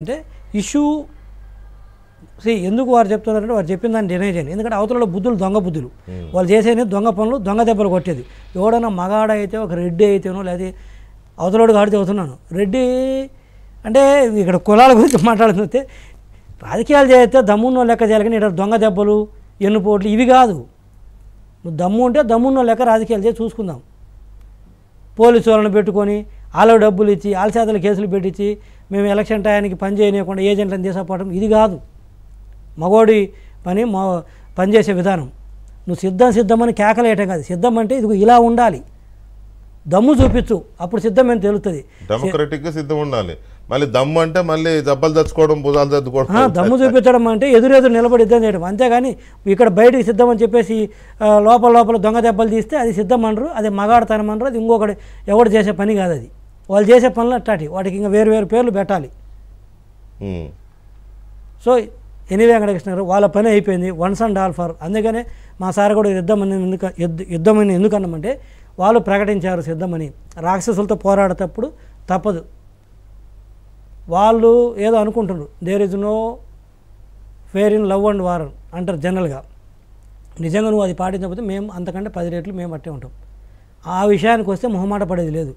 అంటే ఇష్యూ ఎందుకు వారు చెప్తున్నారంటే వారు చెప్పిన దాన్ని డినై చేయండి. ఎందుకంటే అవతలలో బుద్ధులు దొంగ బుద్ధులు, వాళ్ళు చేసేది దొంగ పనులు, దొంగ దెబ్బలు కొట్టేది. ఎవడన్నా మగాడ అయితే ఒక రెడ్డి అయితేనో లేదా అవతలోడు కాడితే అవుతున్నాను రెడ్డి అంటే ఇక్కడ కులాల గురించి మాట్లాడుతుంటే రాజకీయాలు చేస్తే దమ్మున్నో లెక్క చేయాలి, కానీ ఇక్కడ దొంగ దెబ్బలు ఎన్నుపోట్లు ఇవి కాదు. నువ్వు దమ్ము ఉంటే దమ్మున్నో లెక్క రాజకీయాలు చేసి చూసుకుందాం. పోలీసు వాళ్ళని పెట్టుకొని వాళ్ళ డబ్బులు ఇచ్చి వాళ్ళ చేతలు కేసులు పెట్టించి మేము ఎలక్షన్ టయానికి పని చేయనీయకుండా ఏజెంట్లను తీసుకుపోవడం ఇది కాదు మగోడి పని. పనిచేసే విధానం నువ్వు సిద్ధమని కేకలేయటం కాదు. సిద్ధం అంటే ఇది ఇలా ఉండాలి, దమ్ము చూపించు, అప్పుడు సిద్ధమని తెలుస్తుంది. డెమోక్రటిక్గా సిద్ధం ఉండాలి. మళ్ళీ దమ్ము అంటే మళ్ళీ దెబ్బలు తెచ్చుకోవడం, భుజాలు తెచ్చుకోవడం, దమ్ము చూపించడం అంటే ఎదురెదురు నిలబడి యుద్ధం చేయడం. అంతేగాని ఇక్కడ బయటికి సిద్ధం అని చెప్పేసి లోపల దొంగ దెబ్బలు తీస్తే అది సిద్ధం అనరు, అది మగాడతనం అనరు, అది ఇంకొకటి ఎవడు చేసే పని కాదు. అది వాళ్ళు చేసే పనులు అట్టాటి, వాటికి ఇంకా వేరు పేర్లు పెట్టాలి. సో ఎనీవే వెంకటకృష్ణ గారు వాళ్ళ పని అయిపోయింది, వన్స్ అండ్ ఆల్ ఫర్. అందుకనే మా సార్ కూడా యుద్ధమని ఎందుకు అన్నామంటే వాళ్ళు ప్రకటించారు సిద్ధమని. రాక్షసులతో పోరాడేటప్పుడు తప్పదు. వాళ్ళు ఏదో అనుకుంటున్నారు, there is no fair in love and war అంటారు జనరల్గా. నిజంగా నువ్వు అది పాటించకపోతే మేము అంతకంటే 10 రెట్లు మేము అట్టే ఉంటాం. ఆ విషయానికి వస్తే మొహమాట పడేది లేదు.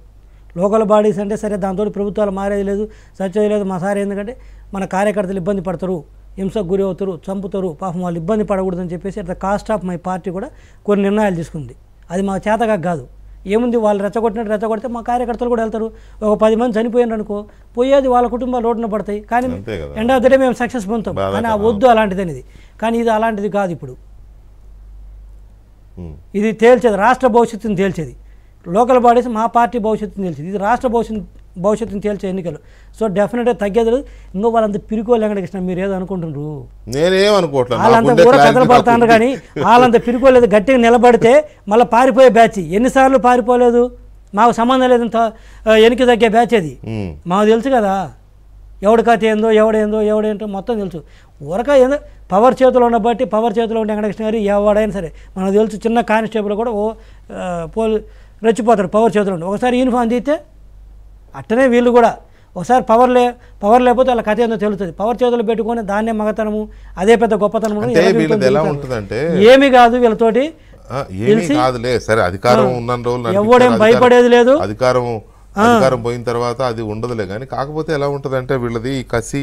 లోకల్ బాడీస్ అంటే సరే దాంతో ప్రభుత్వాలు మారేది లేదు, సచ్చేది లేదు. మా సార్ ఎందుకంటే మన కార్యకర్తలు ఇబ్బంది పడతారు, హింసకు గురి అవుతారు, చంపుతారు, పాపం వాళ్ళు ఇబ్బంది పడకూడదని చెప్పేసి at the cost of my party కూడా కొన్ని నిర్ణయాలు తీసుకుంది. అది మా చేతగా కాదు. ఏముంది, వాళ్ళు రెచ్చగొడితే మా కార్యకర్తలు కూడా వెళ్తారు. ఒక 10 మంది చనిపోయారు అనుకో, పోయేది వాళ్ళ కుటుంబాలు రోడ్డున పడతాయి, కానీ ఎండ్ ఆఫ్ ద డే మేము సక్సెస్ పొందుతాం. కానీ ఆ వద్దు అలాంటిది అనేది. కానీ ఇది అలాంటిది కాదు. ఇప్పుడు ఇది తేల్చేది రాష్ట్ర భవిష్యత్తుని తేల్చేది, లోకల్ బాడీస్ మా పార్టీ భవిష్యత్తుని తేల్చేది. ఇది రాష్ట్ర భవిష్యత్తుని తేల్చే ఎన్నికలు. సో డెఫినెట్గా తగ్గేది. ఇంకో వాళ్ళంత పిరుకోలు వెంకటకృష్ణ మీరు ఏదో అనుకుంటున్నారు, వాళ్ళంతా కూడా కథలు పడతాను, కానీ వాళ్ళంత పిరుకోలేదు. గట్టిగా నిలబడితే మళ్ళీ పారిపోయే బ్యాచ్. ఎన్నిసార్లు పారిపోలేదు, మాకు సంబంధం లేదంత వెనక్కి తగ్గే బ్యాచ్ అది. మాకు తెలుసు కదా ఎవడి కథ ఏందో ఎవడేంటో మొత్తం తెలుసు. ఊరక ఏందో పవర్ చేతిలో ఉన్న బట్టి పవర్ చేతిలో ఉండే వెంకటకృష్ణ గారు ఎవడైనా సరే మనకు తెలుసు. చిన్న కానిస్టేబుల్ కూడా రెచ్చిపోతాడు పవర్ చేతిలో ఉండి. ఒకసారి యూనిఫామ్ తీస్తే అట్టనే వీళ్ళు కూడా ఒకసారి పవర్ లేకపోతే వాళ్ళ కథ ఏందో తెలుస్తుంది. పవర్ చేతులు పెట్టుకొని దాన్నే మగతనము, అదే పెద్ద గొప్పతనము ఏమి కాదు వీళ్ళతోటి. ఎవడేం భయపడేది లేదు. అధికారం పోయిన తర్వాత అది ఉండదులే. కానీ కాకపోతే ఎలా ఉంటుంది అంటే వీళ్ళది కసి